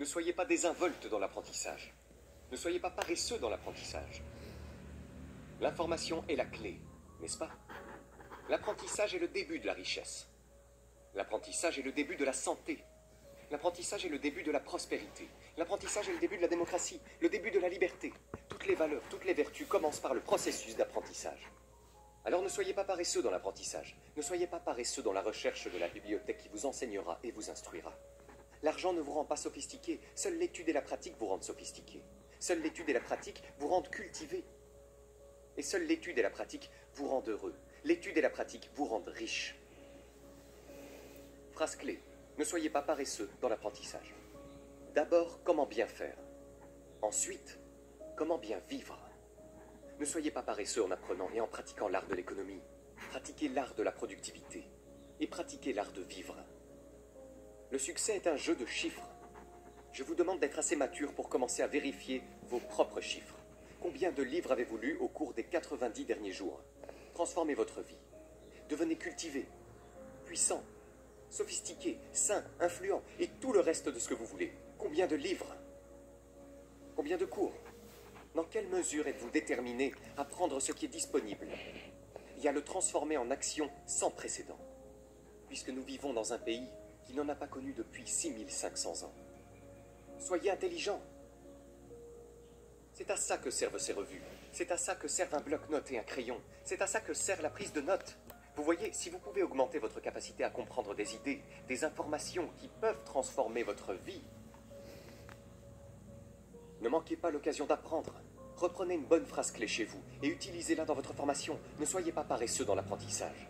Ne soyez pas désinvoltes dans l'apprentissage. Ne soyez pas paresseux dans l'apprentissage. L'information est la clé, n'est-ce pas? L'apprentissage est le début de la richesse. L'apprentissage est le début de la santé. L'apprentissage est le début de la prospérité. L'apprentissage est le début de la démocratie, le début de la liberté. Toutes les valeurs, toutes les vertus commencent par le processus d'apprentissage. Alors ne soyez pas paresseux dans l'apprentissage. Ne soyez pas paresseux dans la recherche de la bibliothèque qui vous enseignera et vous instruira. L'argent ne vous rend pas sophistiqué. Seule l'étude et la pratique vous rendent sophistiqué. Seule l'étude et la pratique vous rendent cultivé. Et seule l'étude et la pratique vous rendent heureux. L'étude et la pratique vous rendent riche. Phrase clé. Ne soyez pas paresseux dans l'apprentissage. D'abord, comment bien faire. Ensuite, comment bien vivre. Ne soyez pas paresseux en apprenant et en pratiquant l'art de l'économie. Pratiquez l'art de la productivité. Et pratiquez l'art de vivre. Le succès est un jeu de chiffres. Je vous demande d'être assez mature pour commencer à vérifier vos propres chiffres. Combien de livres avez-vous lu au cours des 90 derniers jours? Transformez votre vie. Devenez cultivé, puissant, sophistiqué, sain, influent et tout le reste de ce que vous voulez. Combien de livres? Combien de cours? Dans quelle mesure êtes-vous déterminé à prendre ce qui est disponible et à le transformer en action sans précédent, puisque nous vivons dans un pays qui n'en a pas connu depuis 6500 ans. Soyez intelligents. C'est à ça que servent ces revues. C'est à ça que servent un bloc-notes et un crayon. C'est à ça que sert la prise de notes. Vous voyez, si vous pouvez augmenter votre capacité à comprendre des idées, des informations qui peuvent transformer votre vie, ne manquez pas l'occasion d'apprendre. Reprenez une bonne phrase clé chez vous et utilisez-la dans votre formation. Ne soyez pas paresseux dans l'apprentissage.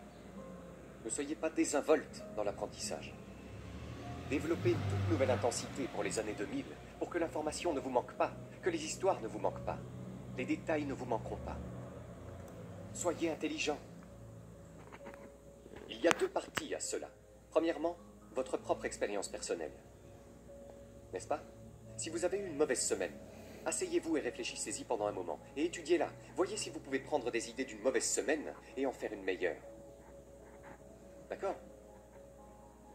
Ne soyez pas désinvoltes dans l'apprentissage. Développez une toute nouvelle intensité pour les années 2000, pour que l'information ne vous manque pas, que les histoires ne vous manquent pas, les détails ne vous manqueront pas. Soyez intelligents. Il y a deux parties à cela. Premièrement, votre propre expérience personnelle. N'est-ce pas? Si vous avez eu une mauvaise semaine, asseyez-vous et réfléchissez-y pendant un moment, et étudiez-la. Voyez si vous pouvez prendre des idées d'une mauvaise semaine et en faire une meilleure. D'accord?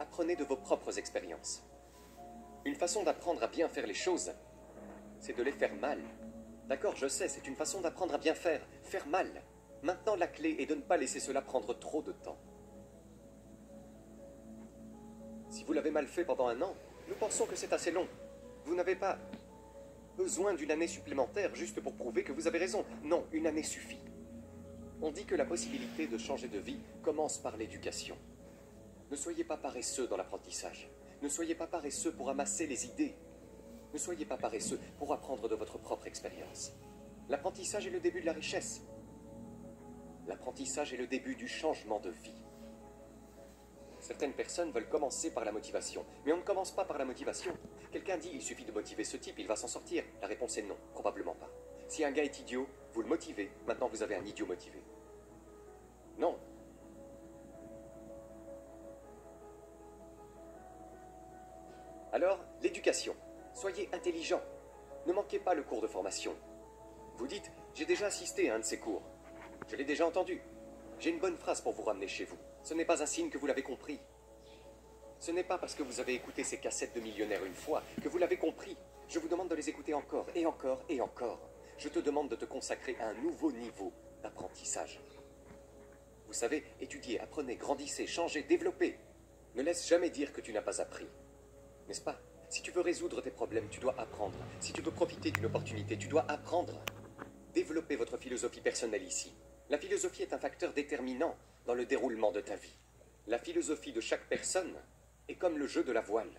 Apprenez de vos propres expériences. Une façon d'apprendre à bien faire les choses, c'est de les faire mal. D'accord, je sais, c'est une façon d'apprendre à bien faire. Faire mal. Maintenant, la clé est de ne pas laisser cela prendre trop de temps. Si vous l'avez mal fait pendant un an, nous pensons que c'est assez long. Vous n'avez pas besoin d'une année supplémentaire juste pour prouver que vous avez raison. Non, une année suffit. On dit que la possibilité de changer de vie commence par l'éducation. Ne soyez pas paresseux dans l'apprentissage. Ne soyez pas paresseux pour amasser les idées. Ne soyez pas paresseux pour apprendre de votre propre expérience. L'apprentissage est le début de la richesse. L'apprentissage est le début du changement de vie. Certaines personnes veulent commencer par la motivation, mais on ne commence pas par la motivation. Quelqu'un dit, il suffit de motiver ce type, il va s'en sortir. La réponse est non, probablement pas. Si un gars est idiot, vous le motivez, maintenant vous avez un idiot motivé. Non. Alors, l'éducation. Soyez intelligents. Ne manquez pas le cours de formation. Vous dites, j'ai déjà assisté à un de ces cours. Je l'ai déjà entendu. J'ai une bonne phrase pour vous ramener chez vous. Ce n'est pas un signe que vous l'avez compris. Ce n'est pas parce que vous avez écouté ces cassettes de millionnaires une fois que vous l'avez compris. Je vous demande de les écouter encore et encore et encore. Je te demande de te consacrer à un nouveau niveau d'apprentissage. Vous savez, étudiez, apprenez, grandissez, changez, développez. Ne laisse jamais dire que tu n'as pas appris. N'est-ce pas? Si tu veux résoudre tes problèmes, tu dois apprendre. Si tu veux profiter d'une opportunité, tu dois apprendre. Développez votre philosophie personnelle ici. La philosophie est un facteur déterminant dans le déroulement de ta vie. La philosophie de chaque personne est comme le jeu de la voile.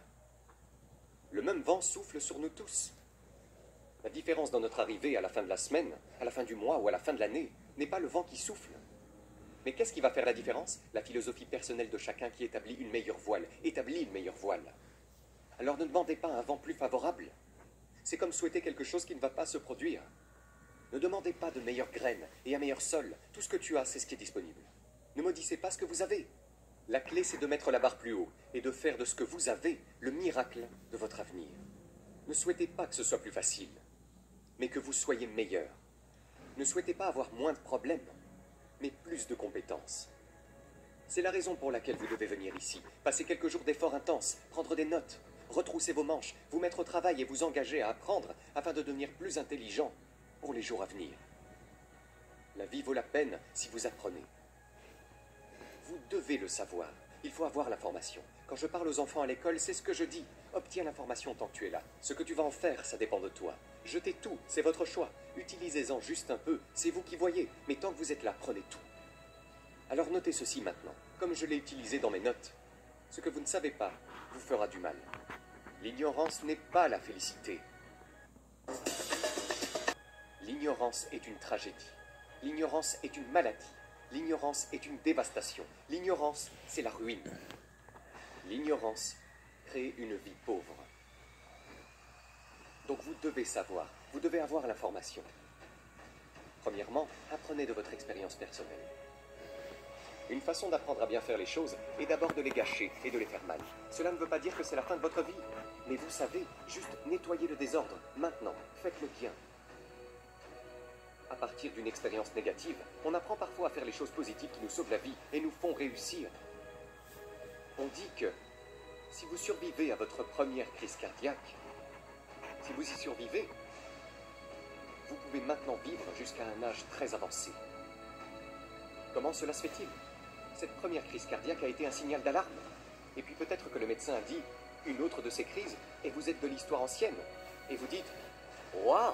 Le même vent souffle sur nous tous. La différence dans notre arrivée à la fin de la semaine, à la fin du mois ou à la fin de l'année n'est pas le vent qui souffle. Mais qu'est-ce qui va faire la différence? La philosophie personnelle de chacun qui établit une meilleure voile, établit une meilleure voile. Alors ne demandez pas un vent plus favorable. C'est comme souhaiter quelque chose qui ne va pas se produire. Ne demandez pas de meilleures graines et un meilleur sol. Tout ce que tu as, c'est ce qui est disponible. Ne maudissez pas ce que vous avez. La clé, c'est de mettre la barre plus haut et de faire de ce que vous avez le miracle de votre avenir. Ne souhaitez pas que ce soit plus facile, mais que vous soyez meilleur. Ne souhaitez pas avoir moins de problèmes, mais plus de compétences. C'est la raison pour laquelle vous devez venir ici, passer quelques jours d'efforts intenses, prendre des notes, retrousser vos manches, vous mettre au travail et vous engager à apprendre afin de devenir plus intelligent pour les jours à venir. La vie vaut la peine si vous apprenez. Vous devez le savoir. Il faut avoir l'information. Quand je parle aux enfants à l'école, c'est ce que je dis. Obtiens l'information tant que tu es là. Ce que tu vas en faire, ça dépend de toi. Jetez tout, c'est votre choix. Utilisez-en juste un peu, c'est vous qui voyez. Mais tant que vous êtes là, prenez tout. Alors notez ceci maintenant, comme je l'ai utilisé dans mes notes. Ce que vous ne savez pas vous fera du mal. L'ignorance n'est pas la félicité. L'ignorance est une tragédie. L'ignorance est une maladie. L'ignorance est une dévastation. L'ignorance, c'est la ruine. L'ignorance crée une vie pauvre. Donc vous devez savoir, vous devez avoir l'information. Premièrement, apprenez de votre expérience personnelle. Une façon d'apprendre à bien faire les choses est d'abord de les gâcher et de les faire mal. Cela ne veut pas dire que c'est la fin de votre vie. Mais vous savez, juste nettoyer le désordre. Maintenant, faites-le bien. À partir d'une expérience négative, on apprend parfois à faire les choses positives qui nous sauvent la vie et nous font réussir. On dit que si vous survivez à votre première crise cardiaque, si vous y survivez, vous pouvez maintenant vivre jusqu'à un âge très avancé. Comment cela se fait-il? Cette première crise cardiaque a été un signal d'alarme. Et puis peut-être que le médecin a dit une autre de ces crises et vous êtes de l'histoire ancienne. Et vous dites « Waouh !»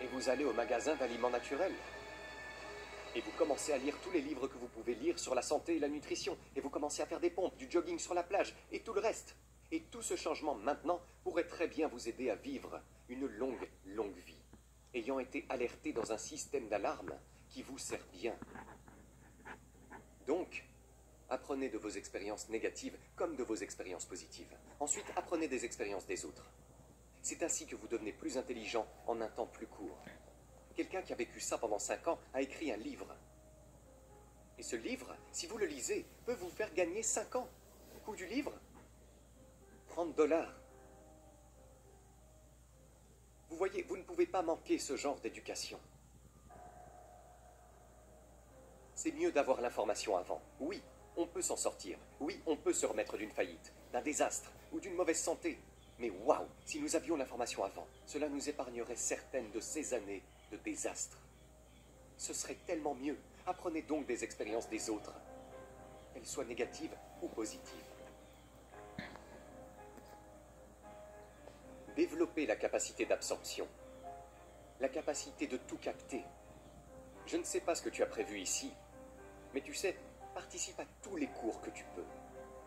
Et vous allez au magasin d'aliments naturels. Et vous commencez à lire tous les livres que vous pouvez lire sur la santé et la nutrition. Et vous commencez à faire des pompes, du jogging sur la plage et tout le reste. Et tout ce changement maintenant pourrait très bien vous aider à vivre une longue, longue vie, ayant été alerté dans un système d'alarme qui vous sert bien. Donc, apprenez de vos expériences négatives comme de vos expériences positives. Ensuite, apprenez des expériences des autres. C'est ainsi que vous devenez plus intelligent en un temps plus court. Quelqu'un qui a vécu ça pendant 5 ans a écrit un livre. Et ce livre, si vous le lisez, peut vous faire gagner 5 ans. Coût du livre, 30 $. Vous voyez, vous ne pouvez pas manquer ce genre d'éducation. C'est mieux d'avoir l'information avant. Oui, on peut s'en sortir. Oui, on peut se remettre d'une faillite, d'un désastre ou d'une mauvaise santé. Mais waouh, si nous avions l'information avant, cela nous épargnerait certaines de ces années de désastre. Ce serait tellement mieux. Apprenez donc des expériences des autres, qu'elles soient négatives ou positives. Développez la capacité d'absorption, la capacité de tout capter. Je ne sais pas ce que tu as prévu ici, mais tu sais, participe à tous les cours que tu peux.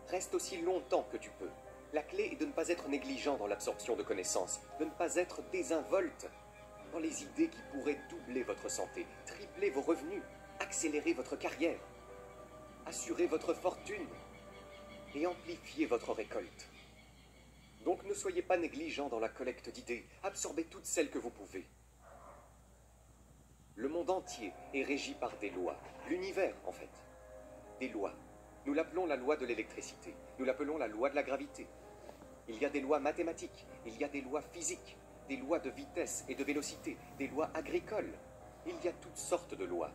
Reste aussi longtemps que tu peux. La clé est de ne pas être négligent dans l'absorption de connaissances, de ne pas être désinvolte dans les idées qui pourraient doubler votre santé, tripler vos revenus, accélérer votre carrière, assurer votre fortune et amplifier votre récolte. Donc ne soyez pas négligent dans la collecte d'idées, absorbez toutes celles que vous pouvez. Le monde entier est régi par des lois, l'univers en fait, des lois. Nous l'appelons la loi de l'électricité, nous l'appelons la loi de la gravité. Il y a des lois mathématiques, il y a des lois physiques, des lois de vitesse et de vélocité, des lois agricoles. Il y a toutes sortes de lois.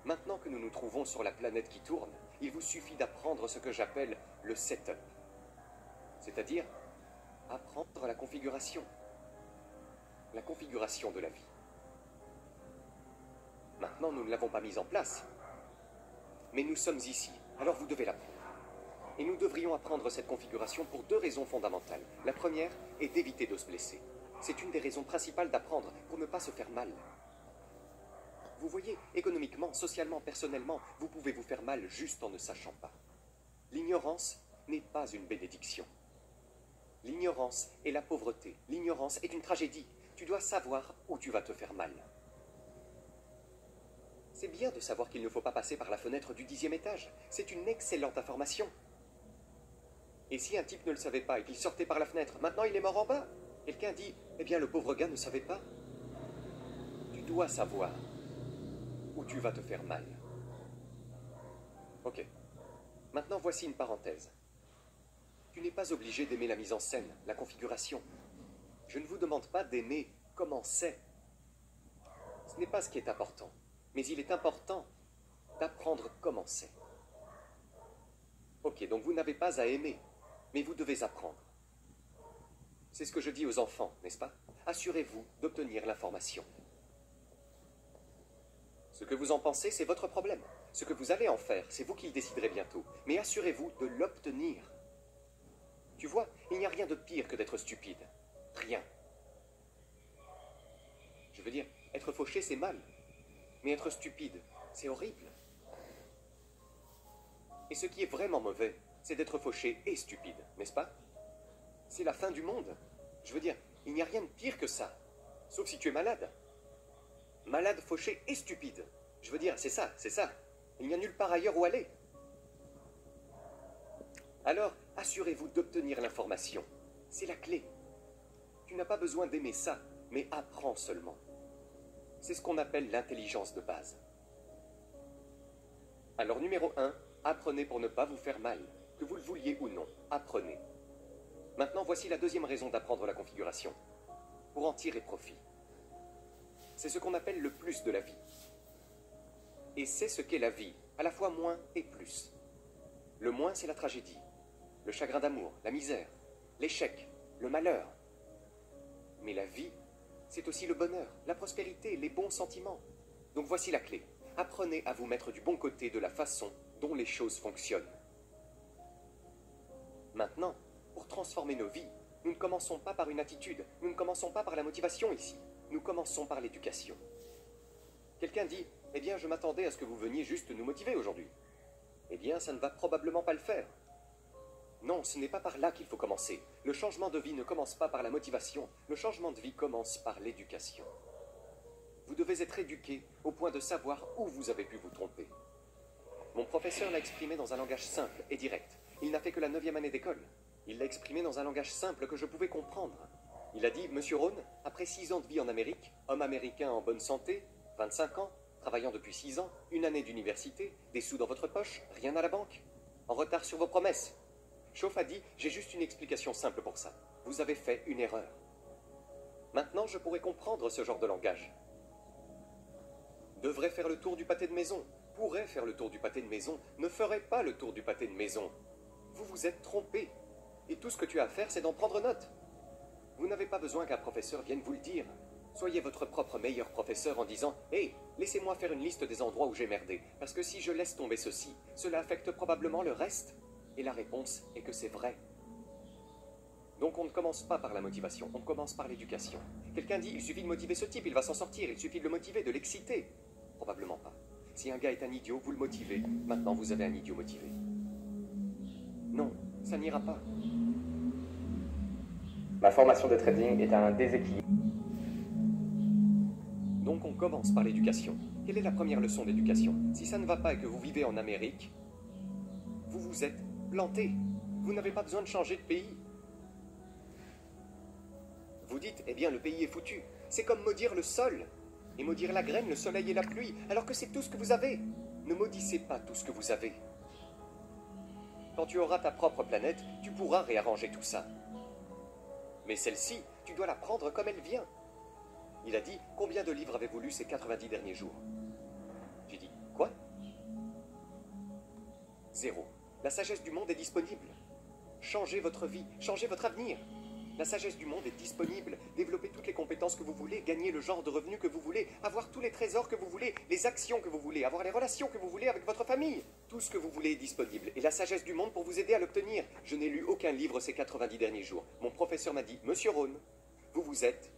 Maintenant que nous nous trouvons sur la planète qui tourne, il vous suffit d'apprendre ce que j'appelle le setup. C'est-à-dire apprendre la configuration de la vie. Maintenant, nous ne l'avons pas mise en place, mais nous sommes ici, alors vous devez l'apprendre. Et nous devrions apprendre cette configuration pour 2 raisons fondamentales. La première est d'éviter de se blesser. C'est une des raisons principales d'apprendre, pour ne pas se faire mal. Vous voyez, économiquement, socialement, personnellement, vous pouvez vous faire mal juste en ne sachant pas. L'ignorance n'est pas une bénédiction. L'ignorance est la pauvreté. L'ignorance est une tragédie. Tu dois savoir où tu vas te faire mal. C'est bien de savoir qu'il ne faut pas passer par la fenêtre du 10e étage. C'est une excellente information. Et si un type ne le savait pas et qu'il sortait par la fenêtre, maintenant il est mort en bas. Quelqu'un dit, eh bien le pauvre gars ne savait pas. Tu dois savoir où tu vas te faire mal. Ok. Maintenant voici une parenthèse. Tu n'es pas obligé d'aimer la mise en scène, la configuration. Je ne vous demande pas d'aimer comment c'est. Ce n'est pas ce qui est important. Mais il est important d'apprendre comment c'est. Ok, donc vous n'avez pas à aimer. Mais vous devez apprendre. C'est ce que je dis aux enfants, n'est-ce pas? Assurez-vous d'obtenir l'information. Ce que vous en pensez, c'est votre problème. Ce que vous allez en faire, c'est vous qui le déciderez bientôt. Mais assurez-vous de l'obtenir. Tu vois, il n'y a rien de pire que d'être stupide. Rien. Je veux dire, être fauché, c'est mal. Mais être stupide, c'est horrible. Et ce qui est vraiment mauvais, c'est d'être fauché et stupide, n'est-ce pas? C'est la fin du monde. Je veux dire, il n'y a rien de pire que ça. Sauf si tu es malade. Malade, fauché et stupide. Je veux dire, c'est ça, c'est ça. Il n'y a nulle part ailleurs où aller. Alors, assurez-vous d'obtenir l'information. C'est la clé. Tu n'as pas besoin d'aimer ça, mais apprends seulement. C'est ce qu'on appelle l'intelligence de base. Alors, numéro 1, apprenez pour ne pas vous faire mal. Que vous le vouliez ou non, apprenez. Maintenant, voici la deuxième raison d'apprendre la configuration. Pour en tirer profit. C'est ce qu'on appelle le plus de la vie. Et c'est ce qu'est la vie, à la fois moins et plus. Le moins, c'est la tragédie, le chagrin d'amour, la misère, l'échec, le malheur. Mais la vie, c'est aussi le bonheur, la prospérité, les bons sentiments. Donc voici la clé. Apprenez à vous mettre du bon côté de la façon dont les choses fonctionnent. Maintenant, pour transformer nos vies, nous ne commençons pas par une attitude, nous ne commençons pas par la motivation ici, nous commençons par l'éducation. Quelqu'un dit, eh bien je m'attendais à ce que vous veniez juste nous motiver aujourd'hui. Eh bien ça ne va probablement pas le faire. Non, ce n'est pas par là qu'il faut commencer. Le changement de vie ne commence pas par la motivation, le changement de vie commence par l'éducation. Vous devez être éduqué au point de savoir où vous avez pu vous tromper. Mon professeur l'a exprimé dans un langage simple et direct. Il n'a fait que la 9e année d'école. Il l'a exprimé dans un langage simple que je pouvais comprendre. Il a dit, Monsieur Rhône, après 6 ans de vie en Amérique, homme américain en bonne santé, 25 ans, travaillant depuis 6 ans, 1 année d'université, des sous dans votre poche, rien à la banque, en retard sur vos promesses. Chauffe a dit, j'ai juste une explication simple pour ça. Vous avez fait une erreur. Maintenant, je pourrais comprendre ce genre de langage. Devrait faire le tour du pâté de maison, pourrait faire le tour du pâté de maison, ne ferait pas le tour du pâté de maison. Vous vous êtes trompé. Et tout ce que tu as à faire, c'est d'en prendre note. Vous n'avez pas besoin qu'un professeur vienne vous le dire. Soyez votre propre meilleur professeur en disant « Hey, laissez-moi faire une liste des endroits où j'ai merdé, parce que si je laisse tomber ceci, cela affecte probablement le reste. » Et la réponse est que c'est vrai. Donc on ne commence pas par la motivation, on commence par l'éducation. Quelqu'un dit « Il suffit de motiver ce type, il va s'en sortir, il suffit de le motiver, de l'exciter. » Probablement pas. Si un gars est un idiot, vous le motivez, maintenant vous avez un idiot motivé. Non, ça n'ira pas. Ma formation de trading est à un déséquilibre. Donc on commence par l'éducation. Quelle est la première leçon d'éducation? Si ça ne va pas et que vous vivez en Amérique, vous vous êtes planté. Vous n'avez pas besoin de changer de pays. Vous dites, eh bien le pays est foutu. C'est comme maudire le sol. Et maudire la graine, le soleil et la pluie, alors que c'est tout ce que vous avez. Ne maudissez pas tout ce que vous avez. Quand tu auras ta propre planète, tu pourras réarranger tout ça. Mais celle-ci, tu dois la prendre comme elle vient. Il a dit, combien de livres avez-vous lu ces 90 derniers jours? J'ai dit, quoi? 0. La sagesse du monde est disponible. Changez votre vie, changez votre avenir. La sagesse du monde est disponible. Développez toutes les compétences que vous voulez, gagnez le genre de revenus que vous voulez, avoir tous les trésors que vous voulez, les actions que vous voulez, avoir les relations que vous voulez avec votre famille. Tout ce que vous voulez est disponible. Et la sagesse du monde pour vous aider à l'obtenir. Je n'ai lu aucun livre ces 90 derniers jours. Mon professeur m'a dit, Monsieur Rhône, vous vous êtes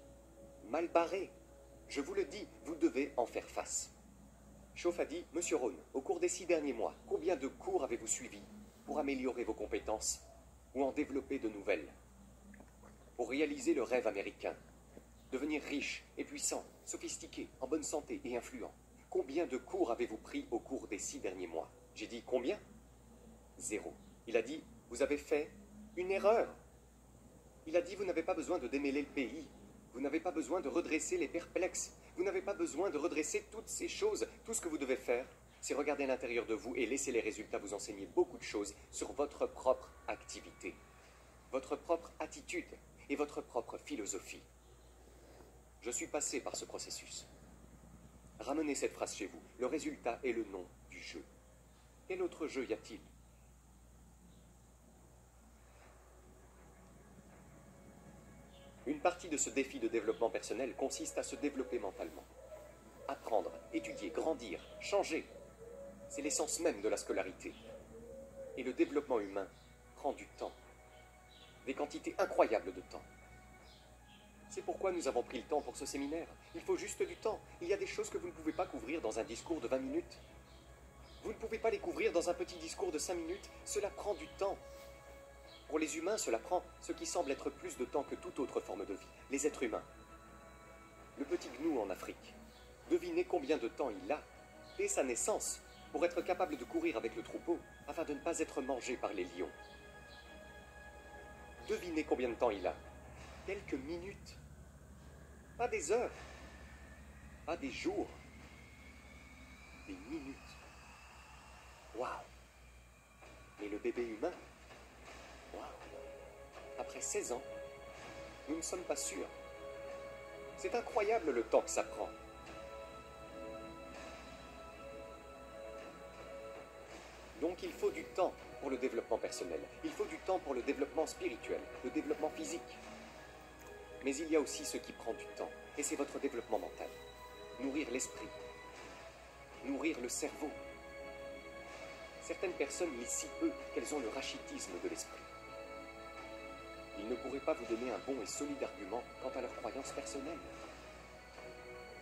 mal barré. Je vous le dis, vous devez en faire face. Chauffe a dit, Monsieur Rhône, au cours des 6 derniers mois, combien de cours avez-vous suivi pour améliorer vos compétences ou en développer de nouvelles? Pour réaliser le rêve américain, devenir riche et puissant, sophistiqué, en bonne santé et influent. Combien de cours avez-vous pris au cours des 6 derniers mois? J'ai dit combien? 0. Il a dit, vous avez fait une erreur. Il a dit, vous n'avez pas besoin de démêler le pays. Vous n'avez pas besoin de redresser les perplexes. Vous n'avez pas besoin de redresser toutes ces choses. Tout ce que vous devez faire, c'est regarder à l'intérieur de vous et laisser les résultats vous enseigner beaucoup de choses sur votre propre activité, votre propre attitude et votre propre philosophie. Je suis passé par ce processus. Ramenez cette phrase chez vous. Le résultat est le nom du jeu. Quel autre jeu y a-t-il? Une partie de ce défi de développement personnel consiste à se développer mentalement. Apprendre, étudier, grandir, changer. C'est l'essence même de la scolarité. Et le développement humain prend du temps. Des quantités incroyables de temps. C'est pourquoi nous avons pris le temps pour ce séminaire. Il faut juste du temps. Il y a des choses que vous ne pouvez pas couvrir dans un discours de 20 minutes. Vous ne pouvez pas les couvrir dans un petit discours de 5 minutes. Cela prend du temps. Pour les humains, cela prend ce qui semble être plus de temps que toute autre forme de vie. Les êtres humains. Le petit gnou en Afrique. Devinez combien de temps il a, dès sa naissance, pour être capable de courir avec le troupeau, afin de ne pas être mangé par les lions. Devinez combien de temps il a. Quelques minutes. Pas des heures. Pas des jours. Des minutes. Waouh. Mais le bébé humain, waouh. Après 16 ans, nous ne sommes pas sûrs. C'est incroyable le temps que ça prend. Donc il faut du temps pour le développement personnel. Il faut du temps pour le développement spirituel, le développement physique. Mais il y a aussi ce qui prend du temps, et c'est votre développement mental. Nourrir l'esprit. Nourrir le cerveau. Certaines personnes lisent si peu qu'elles ont le rachitisme de l'esprit. Ils ne pourraient pas vous donner un bon et solide argument quant à leurs croyances personnelles.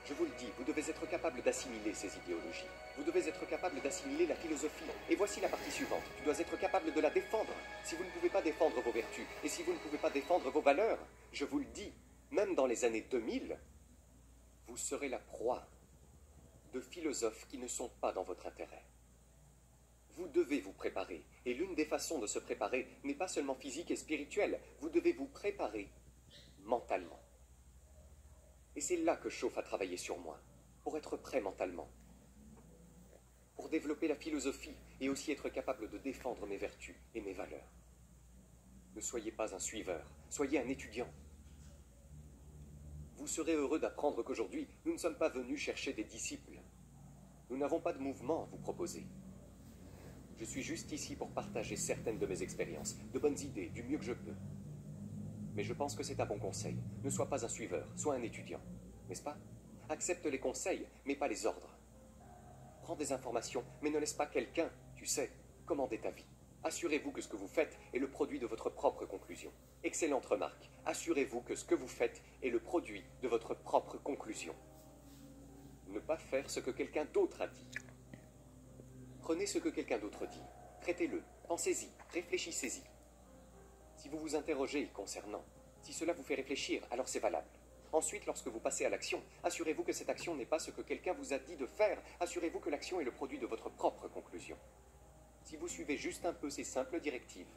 Je vous le dis, vous devez être capable d'assimiler ces idéologies. Vous devez être capable d'assimiler la philosophie. Et voici la partie suivante. Tu dois être capable de la défendre. Si vous ne pouvez pas défendre vos vertus, et si vous ne pouvez pas défendre vos valeurs, je vous le dis, même dans les années 2000, vous serez la proie de philosophes qui ne sont pas dans votre intérêt. Vous devez vous préparer. Et l'une des façons de se préparer n'est pas seulement physique et spirituelle. Vous devez vous préparer mentalement. Et c'est là que Chauffe a travaillé sur moi, pour être prêt mentalement, pour développer la philosophie et aussi être capable de défendre mes vertus et mes valeurs. Ne soyez pas un suiveur, soyez un étudiant. Vous serez heureux d'apprendre qu'aujourd'hui, nous ne sommes pas venus chercher des disciples. Nous n'avons pas de mouvement à vous proposer. Je suis juste ici pour partager certaines de mes expériences, de bonnes idées, du mieux que je peux. Mais je pense que c'est un bon conseil. Ne sois pas un suiveur, sois un étudiant. N'est-ce pas? Accepte les conseils, mais pas les ordres. Prends des informations, mais ne laisse pas quelqu'un, tu sais, commander ta vie. Assurez-vous que ce que vous faites est le produit de votre propre conclusion. Excellente remarque. Assurez-vous que ce que vous faites est le produit de votre propre conclusion. Ne pas faire ce que quelqu'un d'autre a dit. Prenez ce que quelqu'un d'autre dit. Traitez-le. Pensez-y. Réfléchissez-y. Si vous vous interrogez concernant, si cela vous fait réfléchir, alors c'est valable. Ensuite, lorsque vous passez à l'action, assurez-vous que cette action n'est pas ce que quelqu'un vous a dit de faire. Assurez-vous que l'action est le produit de votre propre conclusion. Si vous suivez juste un peu ces simples directives,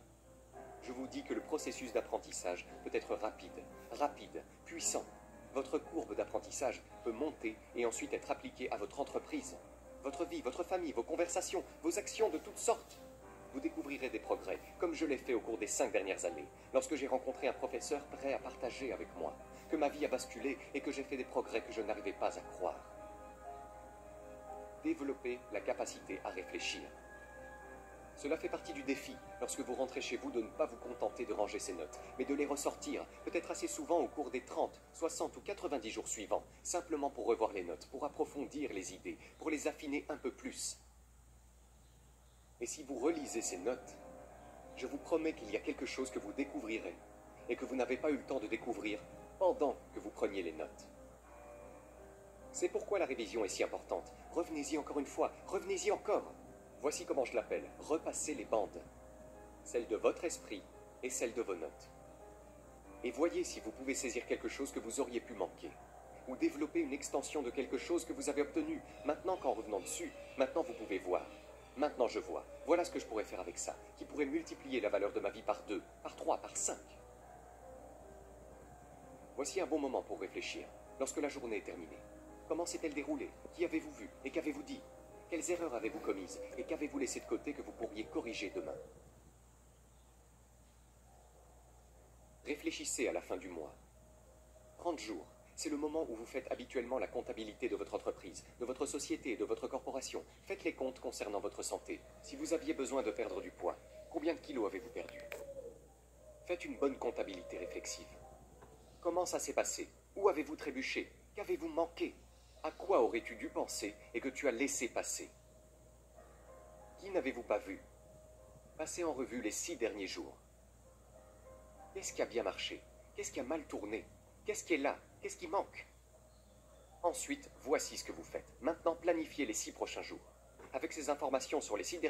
je vous dis que le processus d'apprentissage peut être rapide, puissant. Votre courbe d'apprentissage peut monter et ensuite être appliquée à votre entreprise, votre vie, votre famille, vos conversations, vos actions de toutes sortes. Vous découvrirez des progrès, comme je l'ai fait au cours des 5 dernières années, lorsque j'ai rencontré un professeur prêt à partager avec moi, que ma vie a basculé et que j'ai fait des progrès que je n'arrivais pas à croire. Développez la capacité à réfléchir. Cela fait partie du défi, lorsque vous rentrez chez vous, de ne pas vous contenter de ranger ces notes, mais de les ressortir, peut-être assez souvent au cours des 30, 60 ou 90 jours suivants, simplement pour revoir les notes, pour approfondir les idées, pour les affiner un peu plus. Et si vous relisez ces notes, je vous promets qu'il y a quelque chose que vous découvrirez et que vous n'avez pas eu le temps de découvrir pendant que vous preniez les notes. C'est pourquoi la révision est si importante. Revenez-y encore une fois, revenez-y encore. Voici comment je l'appelle, repassez les bandes. Celles de votre esprit et celles de vos notes. Et voyez si vous pouvez saisir quelque chose que vous auriez pu manquer. Ou développer une extension de quelque chose que vous avez obtenu. Maintenant qu'en revenant dessus, maintenant vous pouvez voir. Maintenant je vois. Voilà ce que je pourrais faire avec ça, qui pourrait multiplier la valeur de ma vie par 2, par 3, par 5. Voici un bon moment pour réfléchir, lorsque la journée est terminée. Comment s'est-elle déroulée? Qui avez-vous vu? Et qu'avez-vous dit? Quelles erreurs avez-vous commises? Et qu'avez-vous laissé de côté que vous pourriez corriger demain? Réfléchissez à la fin du mois. 30 jours. C'est le moment où vous faites habituellement la comptabilité de votre entreprise, de votre société, de votre corporation. Faites les comptes concernant votre santé. Si vous aviez besoin de perdre du poids, combien de kilos avez-vous perdu? Faites une bonne comptabilité réflexive. Comment ça s'est passé? Où avez-vous trébuché? Qu'avez-vous manqué? À quoi aurais-tu dû penser et que tu as laissé passer? Qui n'avez-vous pas vu? Passez en revue les 6 derniers jours. Qu'est-ce qui a bien marché? Qu'est-ce qui a mal tourné? Qu'est-ce qui est là? Qu'est-ce qui manque? Ensuite, voici ce que vous faites. Maintenant, planifiez les 6 prochains jours. Avec ces informations sur les 6 derniers